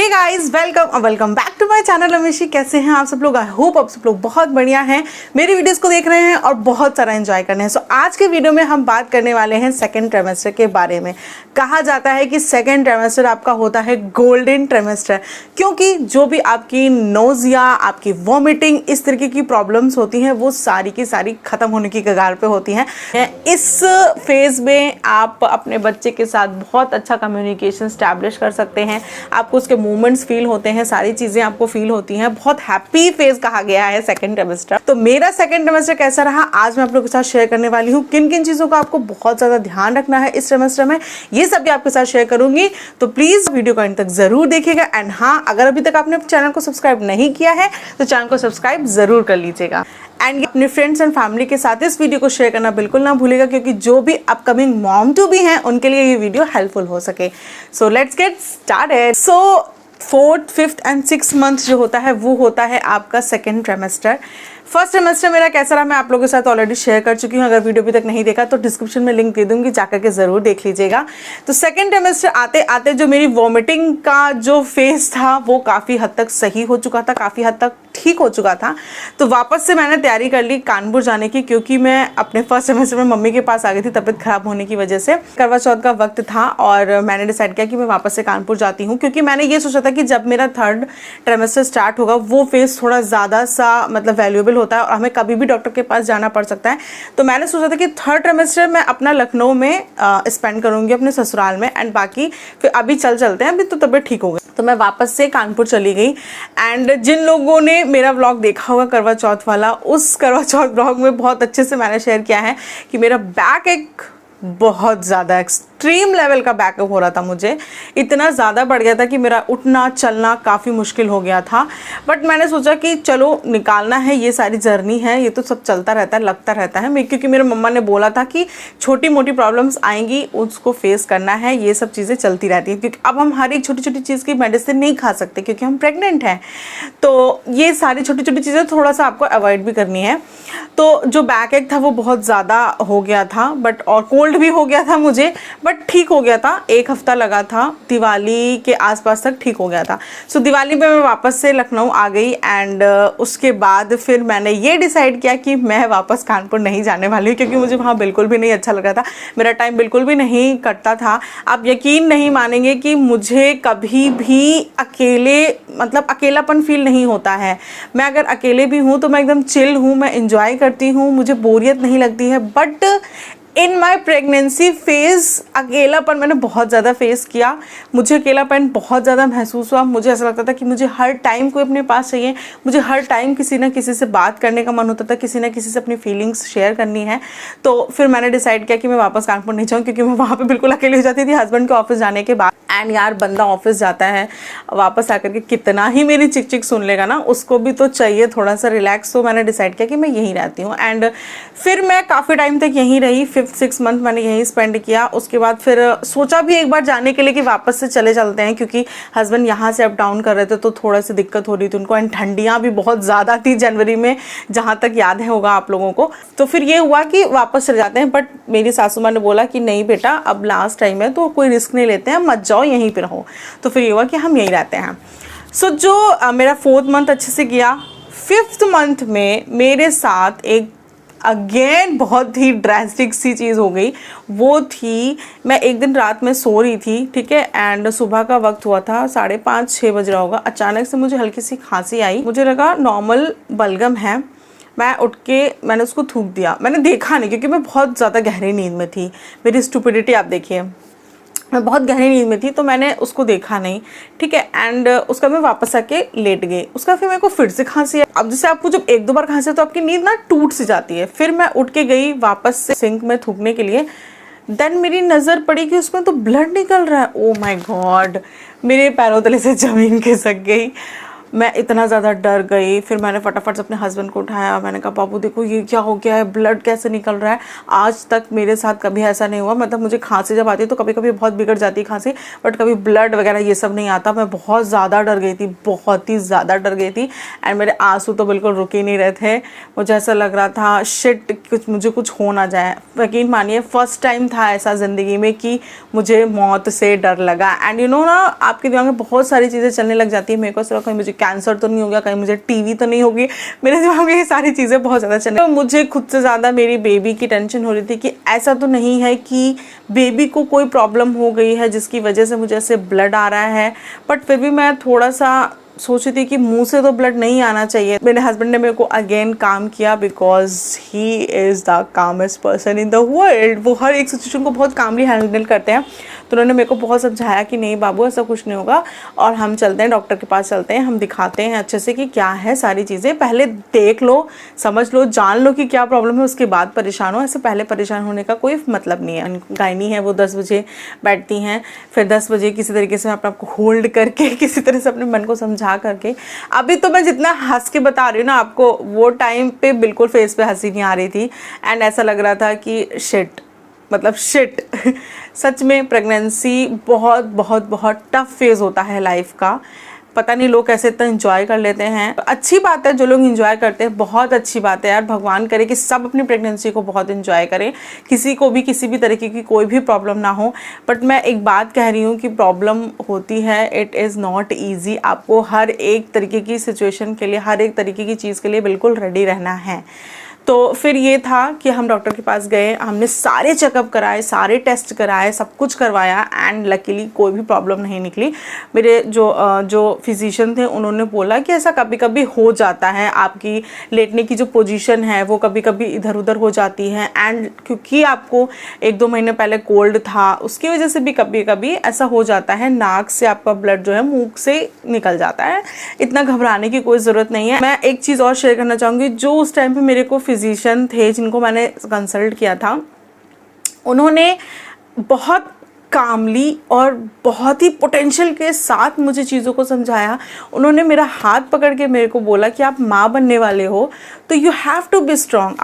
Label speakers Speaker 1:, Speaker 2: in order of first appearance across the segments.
Speaker 1: Hey guys, welcome back to my channel Amishi. कैसे हैं आप सब लोग? आई होप आप सब लोग बहुत बढ़िया हैं, मेरी वीडियोस को देख रहे हैं और बहुत सारा एंजॉय कर रहे हैं। सो आज के वीडियो में हम बात करने वाले हैं सेकंड ट्राइमेस्टर के बारे में। कहा जाता है कि सेकंड ट्राइमेस्टर आपका होता है गोल्डन ट्राइमेस्टर, क्योंकि जो भी आपकी नोजिया, आपकी वॉमिटिंग, इस तरीके की प्रॉब्लम्स होती हैं वो सारी की सारी खत्म होने की कगार पे होती हैं। इस फेज में आप अपने बच्चे के साथ बहुत अच्छा कम्युनिकेशन स्टैब्लिश कर सकते हैं, आपको उसके मूवमेंट्स फील होते हैं, सारी चीजें आपको फील होती हैं। बहुत हैप्पी फेज कहा गया है सेकंड ट्राइमेस्टर। तो मेरा सेकंड ट्राइमेस्टर कैसा रहा आज मैं आप लोगों के साथ शेयर करने वाली हूँ। किन किन चीजों का आपको बहुत ज्यादा ध्यान रखना है इस ट्राइमेस्टर में, ये सब भी आपके साथ शेयर करूंगी। तो प्लीज वीडियो को अंत तक जरूर देखिएगा। एंड हाँ, अगर अभी तक आपने चैनल को सब्सक्राइब नहीं किया है तो चैनल को सब्सक्राइब जरूर कर लीजिएगा। एंड अपने फ्रेंड्स एंड फैमिली के साथ इस वीडियो को शेयर करना बिल्कुल ना भूलिएगा, क्योंकि जो भी अपकमिंग मॉम टू बी हैं उनके लिए ये वीडियो हेल्पफुल हो सके। So let's get started. So 4th, 5th and 6th month जो होता है वो होता है आपका सेकेंड ट्राइमेस्टर। फर्स्ट ट्राइमेस्टर मेरा कैसा रहा मैं आप लोगों के साथ ऑलरेडी शेयर कर चुकी हूँ। अगर वीडियो अभी तक नहीं देखा तो डिस्क्रिप्शन में लिंक दे दूंगी, जाकर के जरूर देख लीजिएगा। तो सेकेंड ट्राइमेस्टर आते आते जो मेरी वॉमिटिंग का जो फेज था वो काफ़ी हद तक सही हो चुका था, काफ़ी हद तक ठीक हो चुका था। तो वापस से मैंने तैयारी कर ली कानपुर जाने की, क्योंकि मैं अपने फर्स्ट सेमेस्टर में मम्मी के पास आ गई थी तबीयत खराब होने की वजह से। करवा चौथ का वक्त था और मैंने डिसाइड किया कि मैं वापस से कानपुर जाती हूँ, क्योंकि मैंने ये सोचा था कि जब मेरा थर्ड ट्राइमेस्टर स्टार्ट होगा वो फेज थोड़ा ज़्यादा सा मतलब वैल्यूएबल होता है और हमें कभी भी डॉक्टर के पास जाना पड़ सकता है। तो मैंने सोचा था कि थर्ड ट्राइमेस्टर मैं अपना लखनऊ में स्पेंड करूँगी, अपने ससुराल में, एंड बाकी फिर अभी चलते हैं, अभी तो तबीयत ठीक हो गई। तो मैं वापस से कानपुर चली गई। एंड जिन लोगों ने मेरा व्लॉग देखा होगा करवा चौथ वाला, उस करवा चौथ व्लॉग में बहुत अच्छे से मैंने शेयर किया है कि मेरा बैक एक बहुत ज़्यादा एक्सट्रीम लेवल का बैकअप हो रहा था। मुझे इतना ज़्यादा बढ़ गया था कि मेरा उठना चलना काफ़ी मुश्किल हो गया था। बट मैंने सोचा कि चलो निकालना है, ये सारी जर्नी है, ये तो सब चलता रहता है, लगता रहता है। क्योंकि मेरे मम्मा ने बोला था कि छोटी मोटी प्रॉब्लम्स आएंगी, उसको फेस करना है, ये सब चीज़ें चलती रहती हैं। क्योंकि अब हम हर एक छोटी छोटी चीज़ की मेडिसिन नहीं खा सकते क्योंकि हम प्रेग्नेंट हैं। तो ये सारी छोटी छोटी चीज़ें थोड़ा सा आपको अवॉइड भी करनी है। तो जो बैक एक था वो बहुत ज़्यादा हो गया था, बट और कोल्ड भी हो गया था मुझे, बट ठीक हो गया था। 1 हफ्ता लगा था, दिवाली के आसपास तक ठीक हो गया था। सो दिवाली पे मैं वापस से लखनऊ आ गई। एंड उसके बाद फिर मैंने ये डिसाइड किया कि मैं वापस कानपुर नहीं जाने वाली हूँ, क्योंकि मुझे वहाँ बिल्कुल भी नहीं अच्छा लग रहा था, मेरा टाइम बिल्कुल भी नहीं कटता था। आप यकीन नहीं मानेंगे कि मुझे कभी भी अकेले मतलब अकेलापन फील नहीं होता है। मैं अगर अकेले भी हूँ तो मैं एकदम चिल हूँ, मैं इंजॉय करती हूँ, मुझे बोरियत नहीं लगती है। But in my pregnancy phase अकेलापन मैंने बहुत ज़्यादा फेस किया। मुझे अकेलापन बहुत ज़्यादा महसूस हुआ। मुझे ऐसा लगता था कि मुझे हर टाइम कोई अपने पास चाहिए, मुझे हर टाइम किसी ना किसी से बात करने का मन होता था, किसी ना किसी से अपनी फीलिंग्स शेयर करनी है। तो फिर मैंने डिसाइड किया कि मैं वापस कानपुर नहीं जाऊँ, क्योंकि मैं वहाँ पे बिल्कुल अकेली हो जाती थी हस्बैंड के ऑफिस जाने के बाद। एंड यार, बंदा ऑफिस जाता है, वापस आकर के कितना ही मेरी चिक चिक सुन लेगा ना, उसको भी तो चाहिए थोड़ा सा रिलैक्स। तो मैंने डिसाइड किया कि मैं यहीं रहती हूँ। एंड फिर मैं काफ़ी टाइम तक यहीं रही, 5th, 6th मंथ मैंने यहीं स्पेंड किया। उसके बाद फिर सोचा भी एक बार जाने के लिए कि वापस से चले चलते हैं, क्योंकि हस्बैंड यहाँ से अप डाउन कर रहे थे तो थोड़ा सी दिक्कत हो रही थी उनको। एंड ठंडियाँ भी बहुत ज़्यादा थी जनवरी में, जहाँ तक याद है होगा आप लोगों को। तो फिर ये हुआ कि वापस चले जाते हैं। बट मेरी सासू माँ ने बोला कि नहीं बेटा, अब लास्ट टाइम है तो कोई रिस्क नहीं लेते हैं, मत जाओ, यहीं पर रहो। तो फिर ये हुआ कि हम यहीं रहते हैं। सो जो मेरा 4th मंथ अच्छे से गया, 5th मंथ में मेरे साथ एक अगेन बहुत ही ड्रास्टिक सी चीज़ हो गई। वो थी, मैं एक दिन रात में सो रही थी, ठीक है, एंड सुबह का वक्त हुआ था, 5:30-6 बज रहा होगा। अचानक से मुझे हल्की सी खांसी आई। मुझे लगा नॉर्मल बलगम है। मैं उठ के मैंने उसको थूक दिया। मैंने देखा नहीं क्योंकि मैं बहुत ज़्यादा गहरी नींद में थी। मेरी स्टुपिडिटी आप देखिए, मैं बहुत गहरी नींद में थी, तो मैंने उसको देखा नहीं, ठीक है। एंड उसका मैं वापस आके लेट गई। उसका फिर मेरे को फिर से खांसी है। अब जैसे आपको जब 1-2 बार खांसी है तो आपकी नींद ना टूट सी जाती है। फिर मैं उठ के गई वापस से सिंक में थूकने के लिए। देन मेरी नज़र पड़ी कि उसमें तो ब्लड निकल रहा है। ओ माय गॉड, मेरे पैरों तले से ज़मीन खिसक गई। मैं इतना ज़्यादा डर गई। फिर मैंने फटाफट से अपने हस्बैंड को उठाया, मैंने कहा बाबू देखो ये क्या हो गया है, ब्लड कैसे निकल रहा है। आज तक मेरे साथ कभी ऐसा नहीं हुआ, मतलब मुझे खांसी जब आती है तो कभी कभी बहुत बिगड़ जाती है खांसी, बट कभी ब्लड वगैरह ये सब नहीं आता। मैं बहुत ज़्यादा डर गई थी, बहुत ही ज़्यादा डर गई थी। एंड मेरे आंसू तो बिल्कुल रुक ही नहीं रहे थे। मुझे ऐसा लग रहा था शिट मुझे कुछ हो ना जाए। यकीन मानिए फर्स्ट टाइम था ऐसा ज़िंदगी में कि मुझे मौत से डर लगा। एंड यू नो ना, आपके दिमाग में बहुत सारी चीज़ें चलने लग जाती है। मेरे को सिर्फ कहीं मुझे कैंसर तो नहीं हो गया, कहीं मुझे टीवी तो नहीं होगी, मेरे दिमाग में ये सारी चीज़ें बहुत ज़्यादा चलने। तो मुझे खुद से ज़्यादा मेरी बेबी की टेंशन हो रही थी कि ऐसा तो नहीं है कि बेबी को कोई प्रॉब्लम हो गई है जिसकी वजह से मुझे ऐसे ब्लड आ रहा है। बट फिर भी मैं थोड़ा सा सोची थी कि मुंह से तो ब्लड नहीं आना चाहिए। मेरे हस्बैंड ने मेरे को अगेन काम किया, because he is the calmest person in the world. वो हर एक सिचुएशन को बहुत कामली हैंडल करते हैं। तो उन्होंने मेरे को बहुत समझाया कि नहीं बाबू ऐसा कुछ नहीं होगा, और हम चलते हैं डॉक्टर के पास, चलते हैं, हम दिखाते हैं अच्छे से कि क्या है सारी चीज़ें। पहले देख लो, समझ लो, जान लो कि क्या प्रॉब्लम है, उसके बाद परेशान हो। ऐसे पहले परेशान होने का कोई मतलब नहीं है। गायनी है वो 10 बजे बैठती हैं, फिर 10 बजे किसी तरीके से अपने आप को होल्ड करके, किसी तरह से अपने मन को समझा करके। अभी तो मैं जितना हंस के बता रही हूँ ना आपको, वो टाइम पे बिल्कुल फेस पे हंसी नहीं आ रही थी। एंड ऐसा लग रहा था कि शिट, मतलब शिट। सच में प्रेगनेंसी बहुत बहुत बहुत टफ फेज़ होता है लाइफ का। पता नहीं लोग कैसे इतना इंजॉय कर लेते हैं। अच्छी बात है जो लोग इंजॉय करते हैं, बहुत अच्छी बात है यार। भगवान करे कि सब अपनी प्रेगनेंसी को बहुत इंजॉय करें, किसी को भी किसी भी तरीके की कोई भी प्रॉब्लम ना हो। बट मैं एक बात कह रही हूँ कि प्रॉब्लम होती है, इट इज़ नॉट ईजी। आपको हर एक तरीके की सिचुएशन के लिए, हर एक तरीके की चीज़ के लिए बिल्कुल रेडी रहना है। तो फिर ये था कि हम डॉक्टर के पास गए, हमने सारे चेकअप कराए, सारे टेस्ट कराए, सब कुछ करवाया। एंड लकीली कोई भी प्रॉब्लम नहीं निकली। मेरे जो फिजिशियन थे उन्होंने बोला कि ऐसा कभी कभी हो जाता है, आपकी लेटने की जो पोजीशन है वो कभी कभी इधर उधर हो जाती है। एंड क्योंकि आपको 1-2 महीने पहले कोल्ड था, उसकी वजह से भी कभी कभी ऐसा हो जाता है, नाक से आपका ब्लड जो है मुंह से निकल जाता है। इतना घबराने की कोई ज़रूरत नहीं है। मैं एक चीज़ और शेयर करना चाहूँगी, जो उस टाइम पे मेरे को फिजिशियन थे जिनको मैंने कंसल्ट किया था, उन्होंने बहुत कामली और बहुत ही पोटेंशियल के साथ मुझे चीज़ों को समझाया। उन्होंने मेरा हाथ पकड़ के मेरे को बोला कि आप माँ बनने वाले हो तो you have to be strong.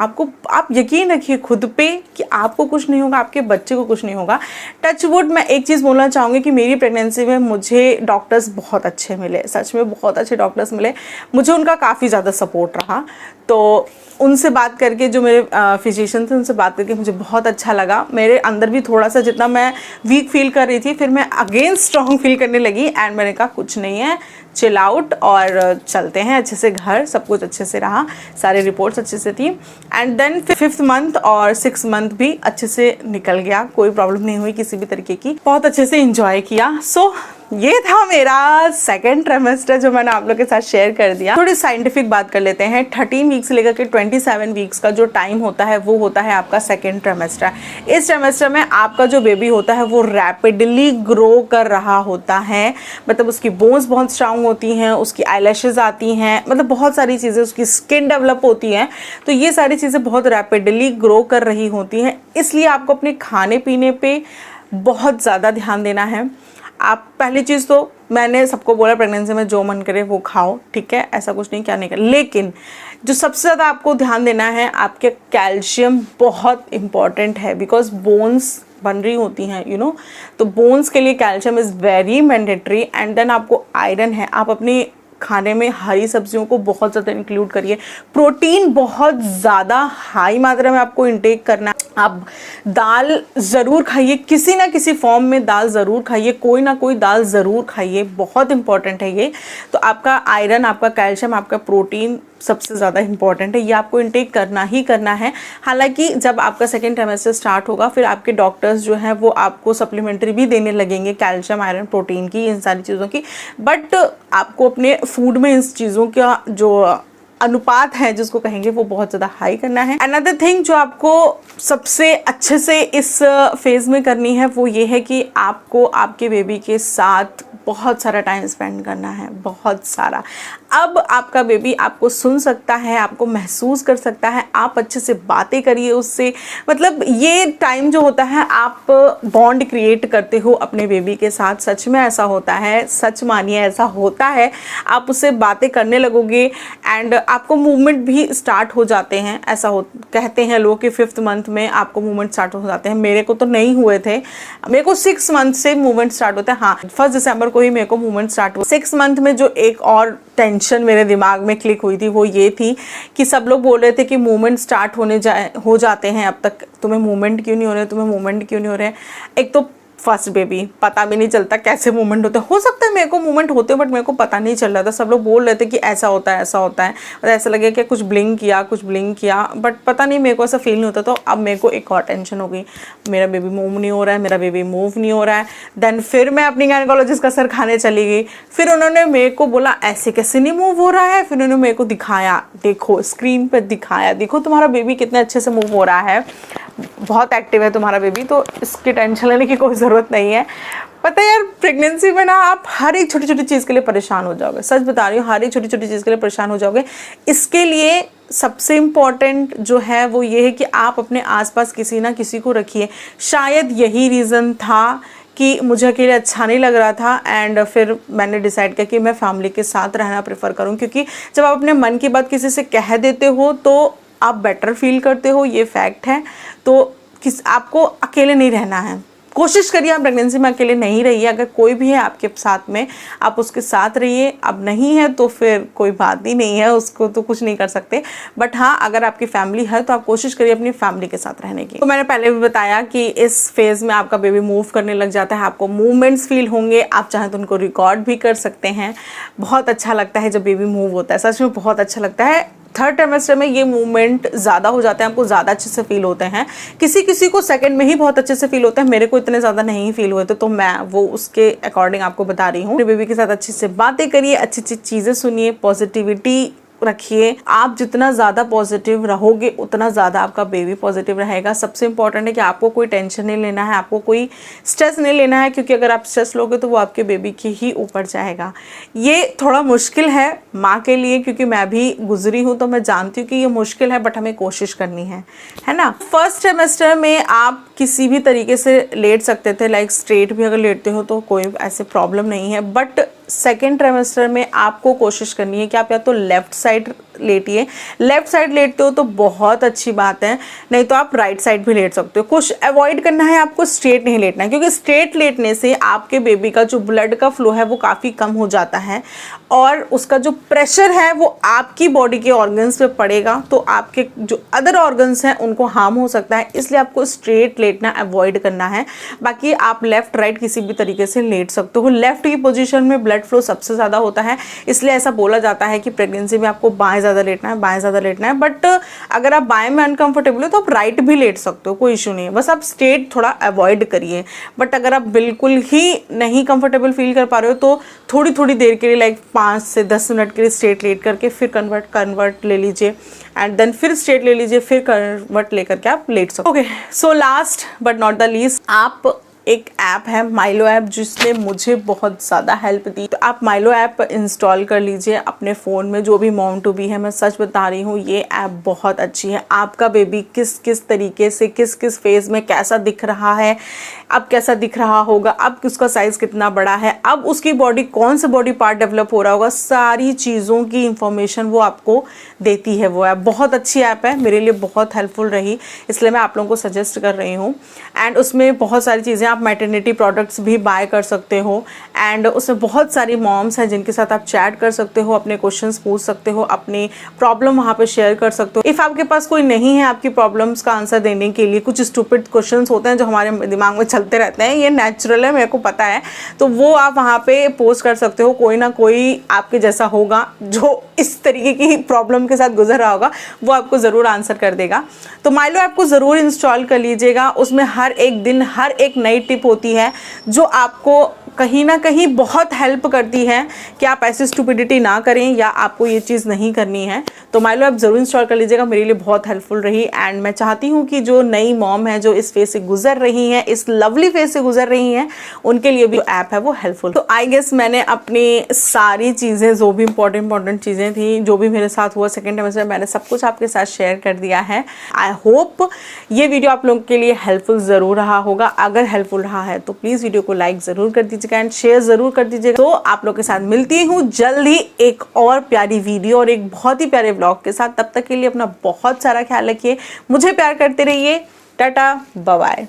Speaker 1: आप यकीन रखिए खुद पे कि आपको कुछ नहीं होगा, आपके बच्चे को कुछ नहीं होगा। Touch wood. मैं एक चीज़ बोलना चाहूँगी कि मेरी प्रेगनेंसी में मुझे डॉक्टर्स बहुत अच्छे मिले, सच में बहुत अच्छे डॉक्टर्स मिले। मुझे उनका काफ़ी ज़्यादा सपोर्ट रहा। तो उनसे बात करके, जो मेरे फिजिशियन थे उनसे बात करके मुझे बहुत अच्छा लगा। मेरे अंदर भी थोड़ा सा, जितना मैं वीक फील कर रही थी, फिर मैं अगेन स्ट्रॉन्ग फील करने लगी। एंड मैंने कहा कुछ नहीं है, चिल आउट और चलते हैं अच्छे से घर। सब कुछ अच्छे से रहा, सारे रिपोर्ट्स अच्छे से थी। एंड देन 5th मंथ और 6th मंथ भी अच्छे से निकल गया, कोई प्रॉब्लम नहीं हुई किसी भी तरीके की। बहुत अच्छे से इंजॉय किया। सो ये था मेरा सेकेंड ट्राइमेस्टर जो मैंने आप लोग के साथ शेयर कर दिया। थोड़ी साइंटिफिक बात कर लेते हैं। 13 वीक्स से लेकर के 27 वीक्स का जो टाइम होता है वो होता है आपका सेकेंड ट्राइमेस्टर। इस ट्राइमेस्टर में आपका जो बेबी होता है वो रैपिडली ग्रो कर रहा होता है। मतलब उसकी बोन्स बहुत स्ट्रांग होती हैं, उसकी आईलैशेस आती हैं, मतलब बहुत सारी चीज़ें, उसकी स्किन डेवलप होती हैं। तो ये सारी चीज़ें बहुत रैपिडली ग्रो कर रही होती हैं। इसलिए आपको अपने खाने पीने पे बहुत ज़्यादा ध्यान देना है। आप पहली चीज़ तो मैंने सबको बोला प्रेगनेंसी में जो मन करे वो खाओ, ठीक है, ऐसा कुछ नहीं क्या नहीं कर। लेकिन जो सबसे ज़्यादा आपको ध्यान देना है, आपके कैल्शियम बहुत इंपॉर्टेंट है, बिकॉज बोन्स बन रही होती हैं, यू नो। तो बोन्स के लिए calcium is very mandatory. And then आपको आयरन है, आप अपनी खाने में हरी सब्जियों को बहुत ज़्यादा इंक्लूड करिए। प्रोटीन बहुत ज़्यादा हाई मात्रा में आपको इंटेक करना है। आप दाल ज़रूर खाइए, किसी ना किसी फॉर्म में दाल ज़रूर खाइए, कोई ना कोई दाल ज़रूर खाइए, बहुत इंपॉर्टेंट है ये। तो आपका आयरन, आपका कैल्शियम, आपका प्रोटीन सबसे ज़्यादा इंपॉर्टेंट है, ये आपको इंटेक करना ही करना है। हालांकि जब आपका सेकेंड ट्राइमेस्टर स्टार्ट होगा फिर आपके डॉक्टर्स जो हैं वो आपको सप्लीमेंट्री भी देने लगेंगे, कैल्शियम, आयरन, प्रोटीन की, इन सारी चीज़ों की। बट आपको अपने फूड में इन चीज़ों का जो अनुपात है जिसको कहेंगे वो बहुत ज़्यादा हाई करना है। अनदर थिंग जो आपको सबसे अच्छे से इस फेज में करनी है वो ये है कि आपको आपके बेबी के साथ बहुत सारा टाइम स्पेंड करना है, बहुत सारा। अब आपका बेबी आपको सुन सकता है, आपको महसूस कर सकता है, आप अच्छे से बातें करिए उससे। मतलब ये टाइम जो होता है आप बॉन्ड क्रिएट करते हो अपने बेबी के साथ। सच में ऐसा होता है, सच मानिए ऐसा होता है। आप उससे बातें करने लगोगे एंड आपको मूवमेंट भी स्टार्ट हो जाते हैं। ऐसा हो कहते हैं लोग कि 5th मंथ में आपको मूवमेंट स्टार्ट हो जाते हैं। मेरे को तो नहीं हुए थे, मेरे को 6 मंथ से मूवमेंट स्टार्ट होता है। हाँ, 1 दिसंबर को ही मेरे को मूवमेंट स्टार्ट हुआ। 6 मंथ में जो एक और टेंशन मेरे दिमाग में क्लिक हुई थी वो ये थी कि सब लोग बोल रहे थे कि मूवमेंट स्टार्ट हो जाते हैं, अब तक तुम्हें मूवमेंट क्यों नहीं हो रहे, तुम्हें मूवमेंट क्यों नहीं हो रहे। एक तो फर्स्ट बेबी, पता भी नहीं चलता कैसे मूवमेंट होते हैं। हो सकता है मेरे को मूवमेंट होते हो बट मेरे को पता नहीं चल रहा था। सब लोग बोल रहे थे कि ऐसा होता है, ऐसा होता है, और ऐसा लगे कि कुछ ब्लिंक किया बट पता नहीं, मेरे को ऐसा फील नहीं होता। तो अब मेरे को एक और टेंशन हो गई, मेरा बेबी मूव नहीं हो रहा है, मेरा बेबी मूव नहीं हो रहा है। देन फिर मैं अपनी गायनेकोलॉजिस्ट का सर खाने चली गई। फिर उन्होंने मेरे को बोला ऐसे कैसे नहीं मूव हो रहा है। फिर उन्होंने मेरे को दिखाया, देखो स्क्रीन पर दिखाया, देखो तुम्हारा बेबी कितने अच्छे से मूव हो रहा है, बहुत एक्टिव है तुम्हारा बेबी, तो इसकी टेंशन लेने की कोई ज़रूरत नहीं है। पता है यार, प्रेगनेंसी में ना आप हर एक छोटी छोटी चीज़ के लिए परेशान हो जाओगे। सच बता रही हूँ, हर एक छोटी छोटी चीज़ के लिए परेशान हो जाओगे। इसके लिए सबसे इम्पॉर्टेंट जो है वो ये है कि आप अपने आसपास किसी ना किसी को रखिए। शायद यही रीज़न था कि मुझे अकेले अच्छा नहीं लग रहा था एंड फिर मैंने डिसाइड किया कि मैं फैमिली के साथ रहना प्रेफर करूँ, क्योंकि जब आप अपने मन की बात किसी से कह देते हो तो आप बेटर फील करते हो, ये फैक्ट है। तो आपको अकेले नहीं रहना है। कोशिश करिए आप प्रेगनेंसी में अकेले नहीं रहिए। अगर कोई भी है आपके साथ में, आप उसके साथ रहिए। अब नहीं है तो फिर कोई बात ही नहीं है, उसको तो कुछ नहीं कर सकते। बट हाँ, अगर आपकी फैमिली है तो आप कोशिश करिए अपनी फैमिली के साथ रहने की। तो मैंने पहले भी बताया कि इस फेज़ में आपका बेबी मूव करने लग जाता है, आपको मूवमेंट्स फील होंगे। आप चाहें तो उनको रिकॉर्ड भी कर सकते हैं। बहुत अच्छा लगता है जब बेबी मूव होता है, सच में बहुत अच्छा लगता है। 3rd ट्राइमेस्टर में ये मूवमेंट ज़्यादा हो जाते हैं, आपको ज़्यादा अच्छे से फील होते हैं। किसी किसी को सेकंड में ही बहुत अच्छे से फील होता है, मेरे को इतने ज़्यादा नहीं फील हुए थे, तो मैं वो उसके अकॉर्डिंग आपको बता रही हूँ। अपने बेबी के साथ अच्छे से बातें करिए, अच्छी अच्छी चीज़ें सुनिए, पॉजिटिविटी रखिए। आप जितना ज़्यादा पॉजिटिव रहोगे उतना ज़्यादा आपका बेबी पॉजिटिव रहेगा। सबसे इंपॉर्टेंट है कि आपको कोई टेंशन नहीं लेना है, आपको कोई स्ट्रेस नहीं लेना है, क्योंकि अगर आप स्ट्रेस लोगे तो वो आपके बेबी के ही ऊपर जाएगा। ये थोड़ा मुश्किल है माँ के लिए, क्योंकि मैं भी गुजरी हूँ तो मैं जानती हूँ कि ये मुश्किल है, बट हमें कोशिश करनी है ना। 1st ट्राइमेस्टर में आप किसी भी तरीके से लेट सकते थे, लाइक स्ट्रेट भी अगर लेटते हो तो कोई ऐसे प्रॉब्लम नहीं है। बट 2nd ट्राइमेस्टर में आपको कोशिश करनी है कि आप या तो लेफ्ट साइड लेटिए। लेफ्ट साइड लेटते हो तो बहुत अच्छी बात है, नहीं तो आप राइट साइड भी लेट सकते हो। कुछ अवॉइड करना है आपको, स्ट्रेट नहीं लेटना है, क्योंकि स्ट्रेट लेटने से आपके बेबी का जो ब्लड का फ्लो है वो काफ़ी कम हो जाता है और उसका जो प्रेशर है वो आपकी बॉडी के ऑर्गन्स पे पड़ेगा, तो आपके जो अदर ऑर्गन्स हैं उनको हार्म हो सकता है। इसलिए आपको स्ट्रेट लेटना अवॉइड करना है। बाकी आप लेफ्ट राइट किसी भी तरीके से लेट सकते हो। लेफ्ट की पोजीशन में ब्लड फ्लो सबसे ज़्यादा होता है, इसलिए ऐसा बोला जाता है कि प्रेगनेंसी में आपको बाएं ज़्यादा लेटना है, बाएं ज़्यादा लेटना है। बट अगर आप बाएं में अनकंफर्टेबल हो तो आप राइट भी लेट सकते हो, कोई इशू नहीं है। बस आप स्ट्रेट थोड़ा अवॉइड करिए। बट अगर आप बिल्कुल ही नहीं कंफर्टेबल फील कर पा रहे हो तो थोड़ी थोड़ी देर के लिए, लाइक 5 से 10 मिनट के लिए स्ट्रेट लेट करके फिर कन्वर्ट ले लीजिए एंड देन फिर स्ट्रेट ले लीजिए, फिर कन्वर्ट लेकर के आप लेट सकते। Okay, so last but not the least, आप एक ऐप है माइलो ऐप, जिसने मुझे बहुत ज़्यादा हेल्प दी। तो आप माइलो ऐप इंस्टॉल कर लीजिए अपने फ़ोन में, जो भी मॉम टू बी है। मैं सच बता रही हूँ, ये ऐप बहुत अच्छी है। आपका बेबी किस किस तरीके से किस किस फेज़ में कैसा दिख रहा है, अब कैसा दिख रहा होगा, अब उसका साइज़ कितना बड़ा है, अब उसकी बॉडी कौन सा बॉडी पार्ट डेवलप हो रहा होगा, सारी चीज़ों की इंफॉर्मेशन वो आपको देती है। वो ऐप बहुत अच्छी ऐप है, मेरे लिए बहुत हेल्पफुल रही, इसलिए मैं आप लोगों को सजेस्ट कर रही हूँ। एंड उसमें बहुत सारी चीज़ें, आप मैटरनिटी प्रोडक्ट्स भी बाय कर सकते हो एंड उसमें बहुत सारी मॉम्स हैं जिनके साथ आप चैट कर सकते हो, अपने क्वेश्चंस पूछ सकते हो, अपनी प्रॉब्लम वहाँ पे शेयर कर सकते हो। इफ़ आपके पास कोई नहीं है आपकी प्रॉब्लम्स का आंसर देने के लिए, कुछ स्टूपिड क्वेश्चंस होते हैं जो हमारे दिमाग में चलते रहते हैं, ये नेचुरल है, मेरे को पता है, तो वो आप वहाँ पे पोस्ट कर सकते हो। कोई ना कोई आपके जैसा होगा जो इस तरीके की प्रॉब्लम के साथ गुजर रहा होगा, वो आपको ज़रूर आंसर कर देगा। तो माइलो ऐप को ज़रूर इंस्टॉल कर लीजिएगा। उसमें हर एक दिन हर एक नई टिप होती है जो आपको कहीं ना कहीं बहुत हेल्प करती है कि आप ऐसी स्टुपिडिटी ना करें या आपको ये चीज़ नहीं करनी है। तो माइलो ऐप ज़रूर इंस्टॉल कर लीजिएगा, मेरे लिए बहुत हेल्पफुल रही। एंड मैं चाहती हूँ कि जो नई मॉम है, जो इस फेज से गुजर रही हैं, इस लवली फेज से गुजर रही हैं, उनके लिए भी ऐप है वो हेल्पफुल। तो आई गेस मैंने अपनी सारी चीज़ें, जो भी इंपॉर्टेंट चीज़ें थी, जो भी मेरे साथ हुआ सेकेंड सेमेस्टर, मैंने सब कुछ आपके साथ शेयर कर दिया है। आई होप ये वीडियो आप लोगों के लिए हेल्पफुल ज़रूर रहा होगा। अगर हेल्पफुल रहा है तो प्लीज़ वीडियो को लाइक ज़रूर कर दीजिएगा एंड शेयर ज़रूर कर दीजिएगा। तो आप लोग के साथ मिलती हूँ जल्द ही एक और प्यारी वीडियो और एक बहुत ही प्यारे व्लॉग के साथ। तब तक के लिए अपना बहुत सारा ख्याल रखिए, मुझे प्यार करते रहिए। Tata bye bye.